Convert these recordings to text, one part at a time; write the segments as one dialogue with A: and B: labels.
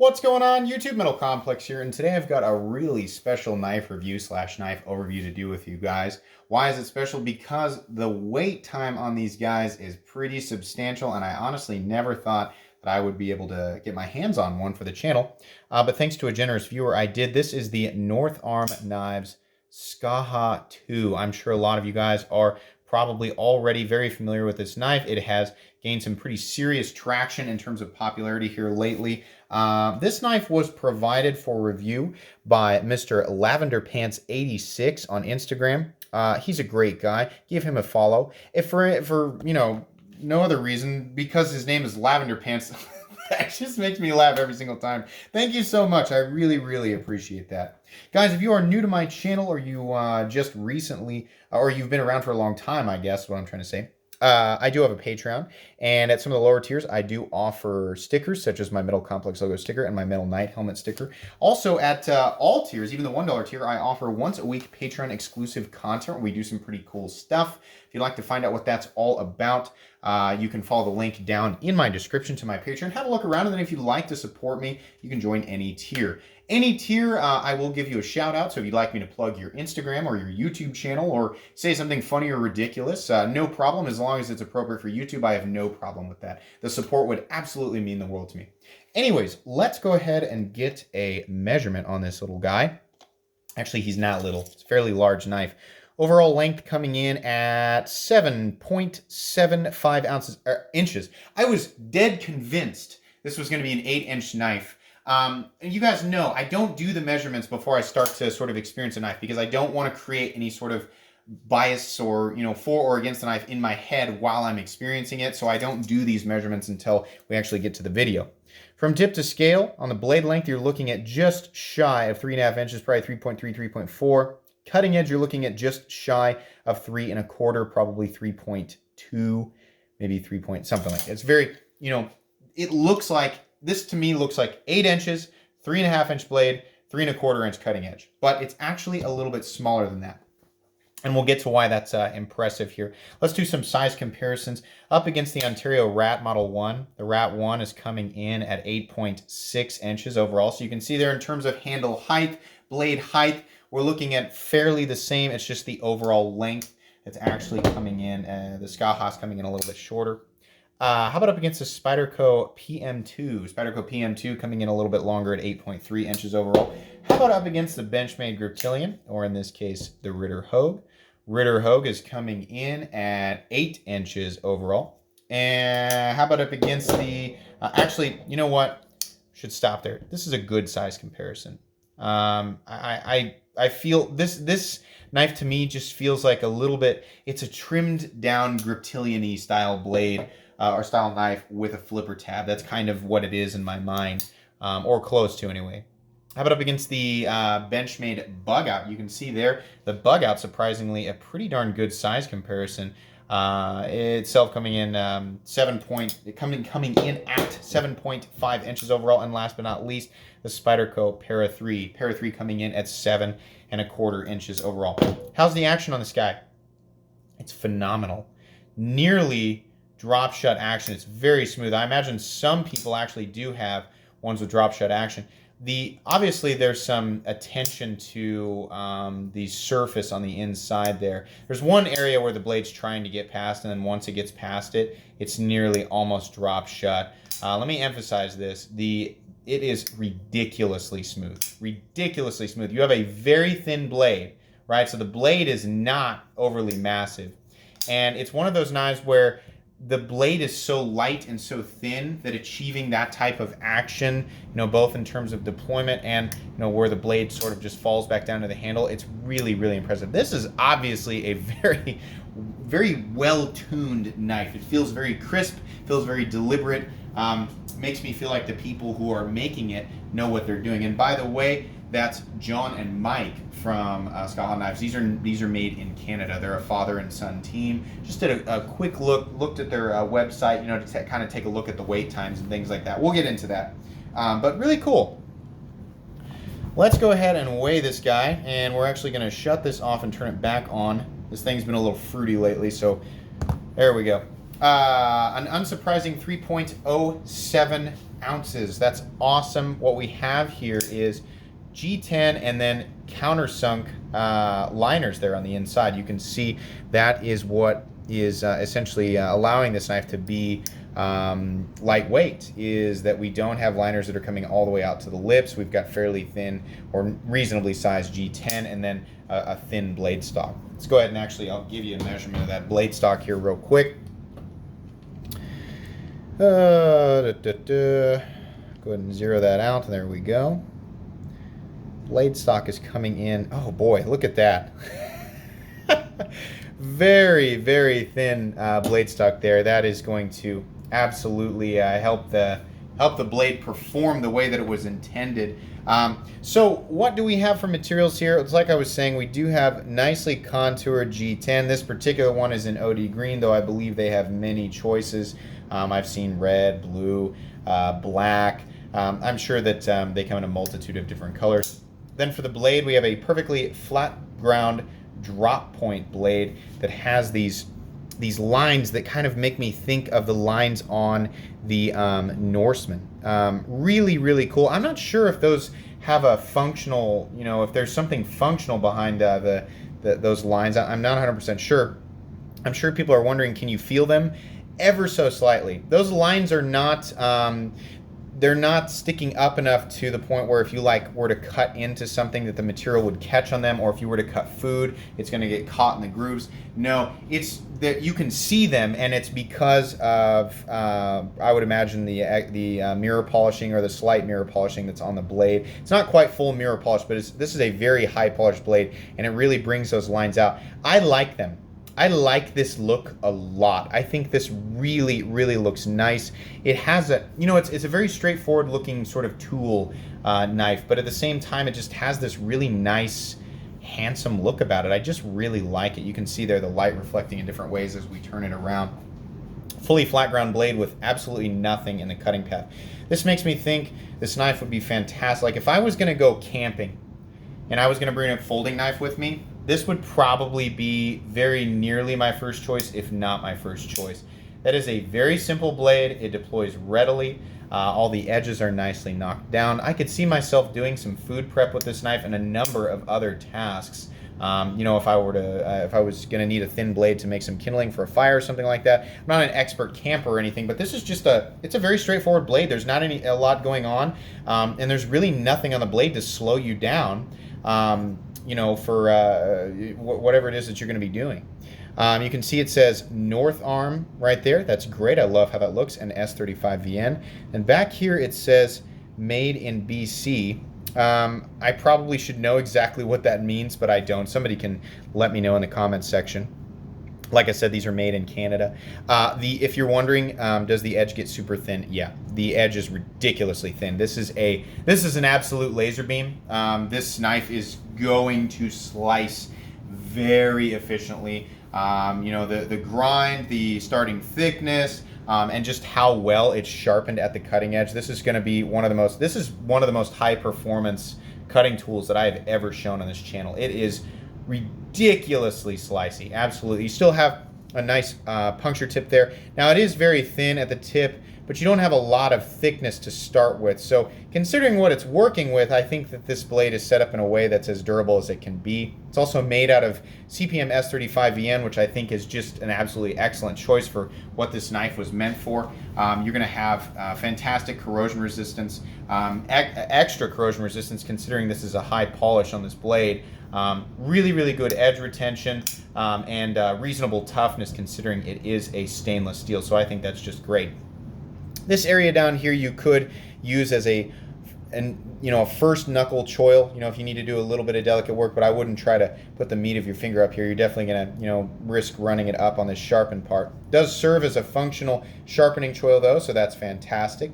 A: What's going on, YouTube? Metal Complex here, and today I've got a really special knife review slash knife overview to do with you guys. Why is it special? Because the wait time on these guys is pretty substantial, and I honestly never thought that I would be able to get my hands on one for the channel. But thanks to a generous viewer, I did. This is the North Arm Knives Skaha 2. I'm sure a lot of you guys are probably already very familiar with this knife. It has gained some pretty serious traction in terms of popularity here lately. This knife was provided for review by Mr. Lavender Pants 86 on Instagram. He's a great guy. Give him a follow. If for no other reason, because his name is Lavender Pants, that just makes me laugh every single time. Thank you so much. I really appreciate that. Guys, if you are new to my channel, or you just recently, or you've been around for a long time, I guess what I'm trying to say, I do have a Patreon, and at some of the lower tiers, I do offer stickers, such as my Metal Complex logo sticker and my Metal Knight helmet sticker. Also, at all tiers, even the $1 tier, I offer once a week Patreon exclusive content where we do some pretty cool stuff. If you'd like to find out what that's all about, you can follow the link down in my description to my Patreon. Have a look around, and then if you'd like to support me, you can join any tier. Any tier, I will give you a shout out. So if you'd like me to plug your Instagram or your YouTube channel or say something funny or ridiculous, no problem. As long as it's appropriate for YouTube, I have no problem with that. The support would absolutely mean the world to me. Anyways, let's go ahead and get a measurement on this little guy. Actually, he's not little. It's a fairly large knife. Overall length coming in at 7.75 inches. I was dead convinced this was going to be an 8-inch knife. And you guys know I don't do the measurements before I start to sort of experience a knife, because I don't want to create any sort of bias or, for or against the knife in my head while I'm experiencing it. So I don't do these measurements until we actually get to the video. From tip to scale, on the blade length, you're looking at just shy of 3.5 inches, probably 3.3, 3.4. Cutting edge, you're looking at just shy of 3.25, probably 3.2, maybe 3 point something like that. It's very, it looks like, this to me looks like 8 inches, 3.5 inch blade, 3.25 inch cutting edge, but it's actually a little bit smaller than that. And we'll get to why that's impressive here. Let's do some size comparisons. Up against the Ontario Rat Model 1, the Rat 1 is coming in at 8.6 inches overall. So you can see there in terms of handle height, blade height, we're looking at fairly the same. It's just the overall length that's actually coming in. The Skaha is coming in a little bit shorter. How about up against the Spyderco PM2? Spyderco PM2 coming in a little bit longer at 8.3 inches overall. How about up against the Benchmade Griptilian, or in this case, the Ritter Hogue? Ritter Hogue is coming in at 8 inches overall. And how about up against the, actually, you know what? Should stop there. This is a good size comparison. I feel this knife to me just feels like a little bit, it's a trimmed down Griptilian-y style blade. Or style knife with a flipper tab. That's kind of what it is in my mind, or close to anyway. How about up against the Benchmade Bug Out? You can see there the Bug Out, surprisingly a pretty darn good size comparison. Itself coming in coming in at 7.5 inches overall, and last but not least, the Spyderco Para 3. Para 3 coming in at 7.25 inches overall. How's the action on this guy? It's phenomenal. Nearly drop shut action. It's very smooth. I imagine some people actually do have ones with drop shut action. Obviously there's some attention to the surface on the inside there. There's one area where the blade's trying to get past, and then once it gets past it, it's nearly almost drop shut. Let me emphasize this. It is ridiculously smooth. Ridiculously smooth. You have a very thin blade, right? So the blade is not overly massive. And it's one of those knives where the blade is so light and so thin that achieving that type of action, both in terms of deployment and, where the blade sort of just falls back down to the handle, it's really impressive. This is obviously a very well-tuned knife. It feels very crisp, feels very deliberate, makes me feel like the people who are making it know what they're doing. And by the way, that's John and Mike from Skaha Knives. These are made in Canada. They're a father and son team. Just did a quick looked at their website, to kind of take a look at the wait times and things like that. We'll get into that, but really cool. Let's go ahead and weigh this guy, and we're actually going to shut this off and turn it back on. This thing's been a little fruity lately, so there we go. An unsurprising 3.07 ounces. That's awesome. What we have here is G10 and then countersunk liners there on the inside. You can see that is what is essentially allowing this knife to be lightweight, is that we don't have liners that are coming all the way out to the lips. We've got fairly thin or reasonably sized G10 and then a thin blade stock. Let's go ahead and actually, I'll give you a measurement of that blade stock here real quick. Go ahead and zero that out. There we go. Blade stock is coming in. Oh boy, look at that. Very, very thin blade stock there. That is going to absolutely help the blade perform the way that it was intended. So what do we have for materials here? It's like I was saying, we do have nicely contoured G10. This particular one is in OD green, though I believe they have many choices. I've seen red, blue, black. I'm sure that they come in a multitude of different colors. Then for the blade, we have a perfectly flat ground drop point blade that has these lines that kind of make me think of the lines on the Norseman. Really, really cool. I'm not sure if those have a functional, if there's something functional behind those lines. I'm not 100% sure. I'm sure people are wondering, can you feel them? Ever so slightly. Those lines are not they're not sticking up enough to the point where if you were to cut into something that the material would catch on them, or if you were to cut food, it's going to get caught in the grooves. No, it's that you can see them, and it's because of I would imagine the mirror polishing or the slight mirror polishing that's on the blade. It's not quite full mirror polish, but this is a very high polished blade, and it really brings those lines out. I like them. I like this look a lot. I think this really, really looks nice. It has a, it's a very straightforward looking sort of tool knife, but at the same time, it just has this really nice, handsome look about it. I just really like it. You can see there the light reflecting in different ways as we turn it around. Fully flat ground blade with absolutely nothing in the cutting path. This makes me think this knife would be fantastic. Like if I was gonna go camping and I was gonna bring a folding knife with me, this would probably be very nearly my first choice, if not my first choice. That is a very simple blade. It deploys readily. All the edges are nicely knocked down. I could see myself doing some food prep with this knife and a number of other tasks. If I was going to need a thin blade to make some kindling for a fire or something like that. I'm not an expert camper or anything, but this is just it's a very straightforward blade. There's not a lot going on, and there's really nothing on the blade to slow you down. For whatever it is that you're going to be doing. You can see it says North Arm right there. That's great. I love how that looks. And S35VN. And back here it says Made in BC. I probably should know exactly what that means, but I don't. Somebody can let me know in the comments section. Like I said, these are made in Canada. If you're wondering, does the edge get super thin? Yeah, the edge is ridiculously thin. This is an absolute laser beam. This knife is going to slice very efficiently. The grind, the starting thickness, and just how well it's sharpened at the cutting edge. This is going to be one of the most high performance cutting tools that I have ever shown on this channel. It is ridiculously slicey. Absolutely. You still have a nice puncture tip there. Now it is very thin at the tip, but you don't have a lot of thickness to start with. So considering what it's working with, I think that this blade is set up in a way that's as durable as it can be. It's also made out of CPM S35VN, which I think is just an absolutely excellent choice for what this knife was meant for. You're going to have fantastic corrosion resistance, extra corrosion resistance considering this is a high polish on this blade. Really, really good edge retention and reasonable toughness considering it is a stainless steel. So I think that's just great. This area down here you could use as a first knuckle choil, if you need to do a little bit of delicate work, but I wouldn't try to put the meat of your finger up here. You're definitely going to, risk running it up on this sharpened part. It does serve as a functional sharpening choil though, so that's fantastic.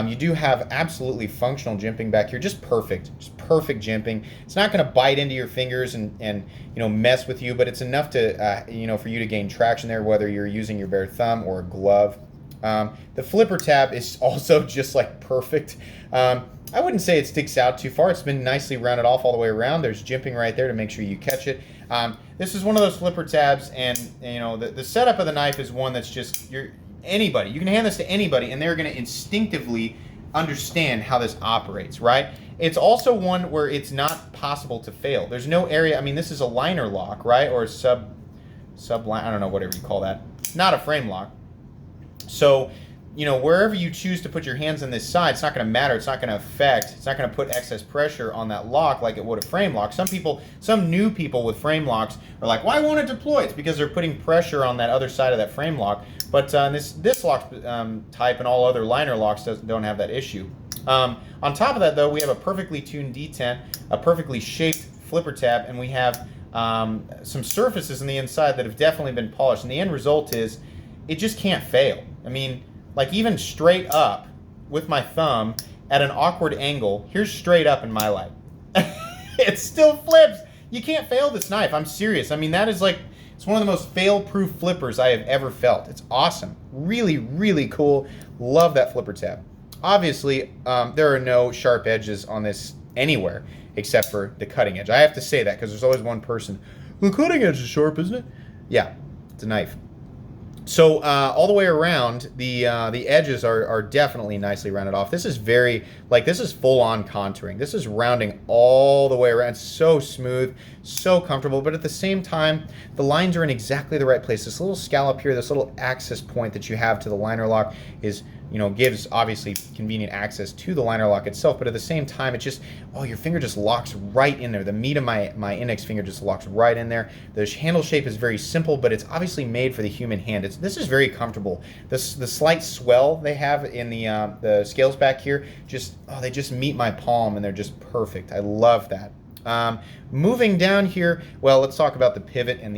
A: You do have absolutely functional jimping back here, just perfect jimping. It's not going to bite into your fingers and mess with you, but it's enough to, for you to gain traction there, whether you're using your bare thumb or a glove. The flipper tab is also just like perfect. I wouldn't say it sticks out too far. It's been nicely rounded off all the way around. There's jimping right there to make sure you catch it. This is one of those flipper tabs, and you know the setup of the knife is one that's just anybody. You can hand this to anybody, and they're going to instinctively understand how this operates, right? It's also one where it's not possible to fail. There's no area. I mean, this is a liner lock, right, or a sub line. I don't know, whatever you call that. Not a frame lock. So, you know, wherever you choose to put your hands on this side, it's not going to matter. It's not going to affect. It's not going to put excess pressure on that lock like it would a frame lock. Some new people with frame locks are like, why won't it deploy? It's because they're putting pressure on that other side of that frame lock. But this lock type and all other liner locks don't have that issue. On top of that, though, we have a perfectly tuned detent, a perfectly shaped flipper tab, and we have some surfaces on the inside that have definitely been polished. And the end result is it just can't fail. I mean, like even straight up with my thumb at an awkward angle, here's straight up in my light. It still flips. You can't fail this knife. I'm serious. I mean, that is like, it's one of the most fail-proof flippers I have ever felt. It's awesome. Really, really cool. Love that flipper tab. Obviously, there are no sharp edges on this anywhere except for the cutting edge. I have to say that because there's always one person, the cutting edge is sharp, isn't it? Yeah, it's a knife. So all the way around, the edges are definitely nicely rounded off. This is this is full-on contouring. This is rounding all the way around. It's so smooth, so comfortable, but at the same time, the lines are in exactly the right place. This little scallop here, this little access point that you have to the liner lock is, you know, gives obviously convenient access to the liner lock itself, but at the same time, it just, your finger just locks right in there. The meat of my index finger just locks right in there. The handle shape is very simple, but it's obviously made for the human hand. This is very comfortable. The slight swell they have in the scales back here, they just meet my palm and they're just perfect. I love that. Moving down here, well, let's talk about the pivot and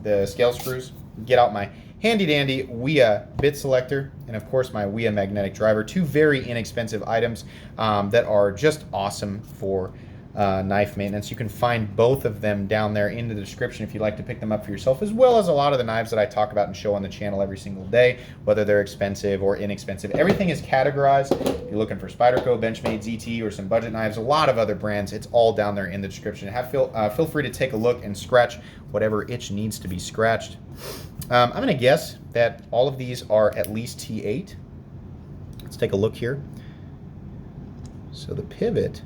A: the scale screws. Get out my handy dandy WIA bit selector, and of course my WIA magnetic driver. Two very inexpensive items that are just awesome for knife maintenance. You can find both of them down there in the description if you'd like to pick them up for yourself, as well as a lot of the knives that I talk about and show on the channel every single day, whether they're expensive or inexpensive. Everything is categorized. If you're looking for Spyderco, Benchmade, ZT, or some budget knives, a lot of other brands, it's all down there in the description. Feel free to take a look and scratch whatever itch needs to be scratched. I'm going to guess that all of these are at least T8. Let's take a look here. So the pivot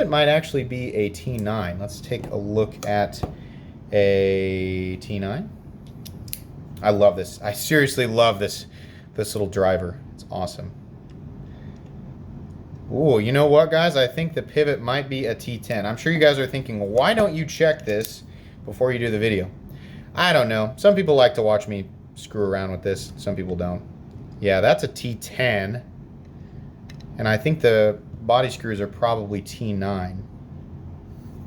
A: might actually be a T9. Let's take a look at a T9. I love this. I seriously love this little driver. It's awesome. Ooh, you know what, guys? I think the pivot might be a T10. I'm sure you guys are thinking, well, why don't you check this before you do the video? I don't know. Some people like to watch me screw around with this. Some people don't. Yeah, that's a T10. And I think the body screws are probably T9.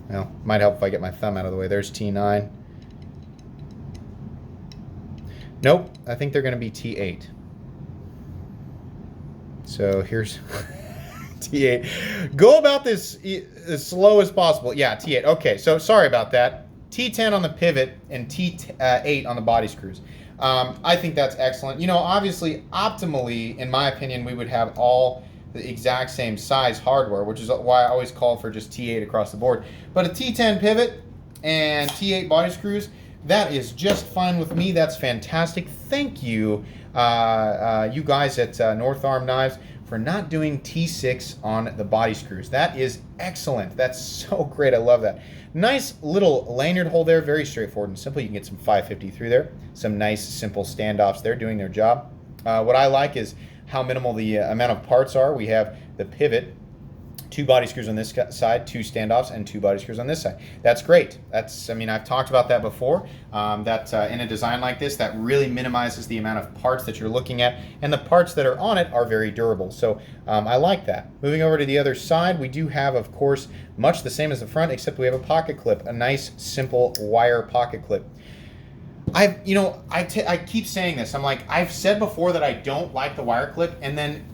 A: Well, might help if I get my thumb out of the way. There's T9. Nope, I think they're going to be T8. So here's T8. Go about this as slow as possible. Yeah, T8. Okay, so sorry about that. T10 on the pivot and T8 on the body screws. I think that's excellent. You know, obviously, optimally, in my opinion, we would have all the exact same size hardware, which is why I always call for just T8 across the board. But a T10 pivot and T8 body screws, that is just fine with me. That's fantastic. Thank you, you guys at North Arm Knives, for not doing T6 on the body screws. That is excellent. That's so great. I love that. Nice little lanyard hole there. Very straightforward and simple. You can get some 550 through there. Some nice, simple standoffs there doing their job. What I like is how minimal the amount of parts are. We have the pivot, 2 body screws on this side, 2 standoffs, and 2 body screws on this side. That's great. I mean, I've talked about that before, that in a design like this, that really minimizes the amount of parts that you're looking at, and the parts that are on it are very durable. So I like that. Moving over to the other side, we do have, of course, much the same as the front, except we have a pocket clip, a nice, simple wire pocket clip. I keep saying this. I'm like, I've said before that I don't like the wire clip, and then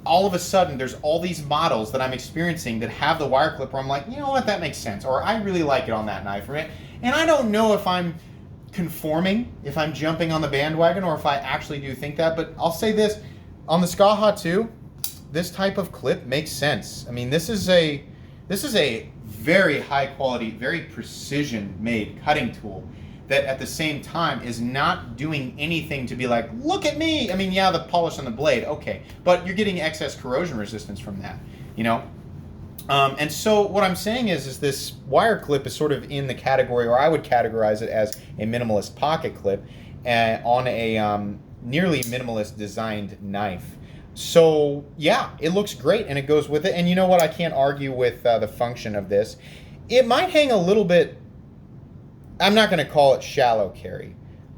A: all of a sudden there's all these models that I'm experiencing that have the wire clip where I'm like, you know what, that makes sense, or I really like it on that knife, right? And I don't know if I'm conforming if I'm jumping on the bandwagon or if I actually do think that, but I'll say this, on the Skaha 2, this type of clip makes sense. I mean, this is a very high quality, very precision made cutting tool that at the same time is not doing anything to be like, look at me. I mean, yeah, the polish on the blade, okay, but you're getting excess corrosion resistance from that, you know? And so what I'm saying is this wire clip is sort of in the category, or I would categorize it as a minimalist pocket clip on a nearly minimalist designed knife. So yeah, it looks great and it goes with it. And you know what? I can't argue with the function of this. It might hang a little bit, I'm not going to call it shallow carry,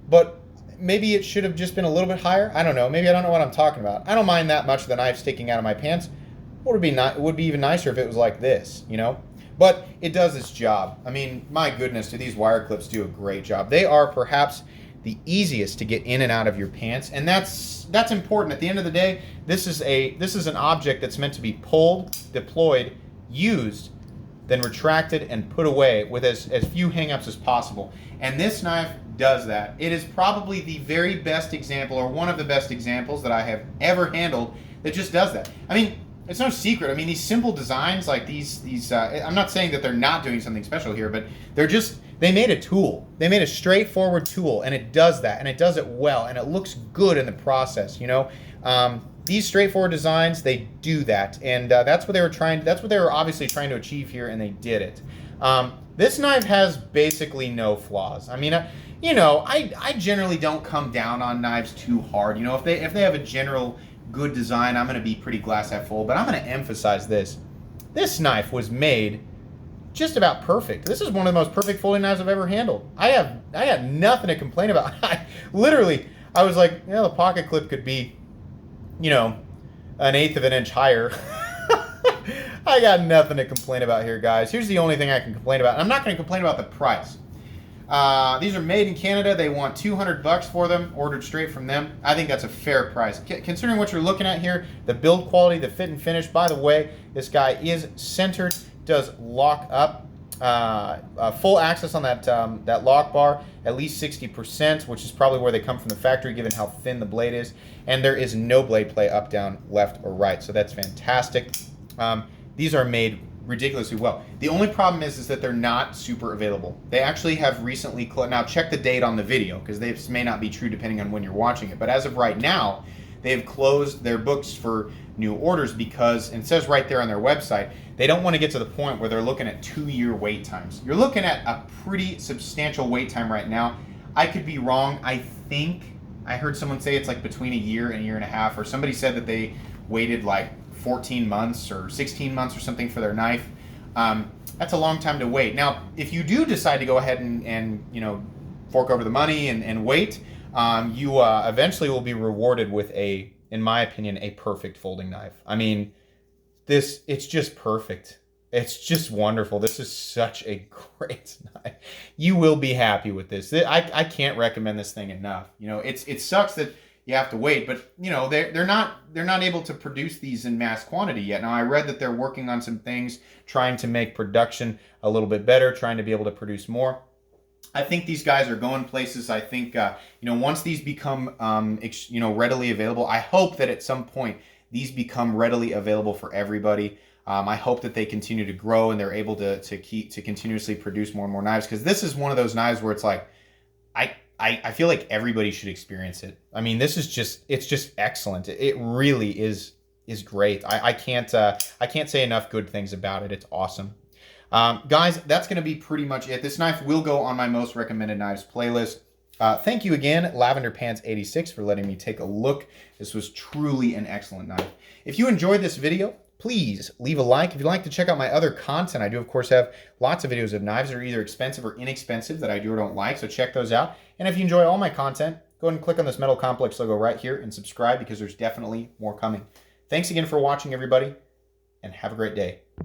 A: but maybe it should have just been a little bit higher. I don't know. Maybe I don't know what I'm talking about. I don't mind that much the knife sticking out of my pants. It would be even nicer if it was like this, you know? But it does its job. I mean, my goodness, do these wire clips do a great job. They are perhaps the easiest to get in and out of your pants, and that's important. At the end of the day, this is an object that's meant to be pulled, deployed, used, then retracted and put away with as few hangups as possible. And this knife does that. It is probably the very best example, or one of the best examples that I have ever handled that just does that. I mean, it's no secret. I mean, these simple designs like these I'm not saying that they're not doing something special here, but they made a tool. They made a straightforward tool, and it does that, and it does it well, and it looks good in the process, you know? These straightforward designs, they do that, and that's what they were obviously trying to achieve here, and they did it. This knife has basically no flaws. I mean, you know, I generally don't come down on knives too hard. You know, if they have a general good design, I'm going to be pretty glass half full, but I'm going to emphasize this. This knife was made just about perfect. This is one of the most perfect folding knives I've ever handled. I got nothing to complain about. I was like, yeah, the pocket clip could be, you know, 1/8 of an inch higher. I got nothing to complain about here, guys. Here's the only thing I can complain about. I'm not going to complain about the price. These are made in Canada. They want $200 for them, ordered straight from them. I think that's a fair price. Considering what you're looking at here, the build quality, the fit and finish. By the way, this guy is centered, does lock up. Full access on that lock bar, at least 60%, which is probably where they come from the factory, given how thin the blade is. And there is no blade play up, down, left, or right. So that's fantastic. These are made ridiculously well. The only problem is that they're not super available. They actually have recently closed. Now check the date on the video, because this may not be true depending on when you're watching it. But as of right now, they've closed their books for new orders because, and it says right there on their website, they don't want to get to the point where they're looking at 2-year wait times. You're looking at a pretty substantial wait time right now. I could be wrong. I think I heard someone say it's like between a year and a year and a half, or somebody said that they waited like 14 months or 16 months or something for their knife. That's a long time to wait. Now, if you do decide to go ahead and you know, fork over the money and wait, you eventually will be rewarded with in my opinion, a perfect folding knife. I mean, it's just perfect. It's just wonderful. This is such a great knife. You will be happy with this. I can't recommend this thing enough. You know, it sucks that you have to wait, but you know, they're not able to produce these in mass quantity yet. Now, I read that they're working on some things, trying to make production a little bit better, trying to be able to produce more. I think these guys are going places. I think, you know, once these become, you know, readily available, I hope that at some point these become readily available for everybody. I hope that they continue to grow and they're able to continuously produce more and more knives, because this is one of those knives where it's like, I feel like everybody should experience it. I mean, it's just excellent. It really is great. I can't say enough good things about it. It's awesome. Guys, that's going to be pretty much it. This knife will go on my most recommended knives playlist. Thank you again, Lavender Pants 86, for letting me take a look. This was truly an excellent knife. If you enjoyed this video, please leave a like. If you'd like to check out my other content, I do, of course, have lots of videos of knives that are either expensive or inexpensive that I do or don't like, so check those out. And if you enjoy all my content, go ahead and click on this Metal Complex logo right here and subscribe, because there's definitely more coming. Thanks again for watching, everybody, and have a great day.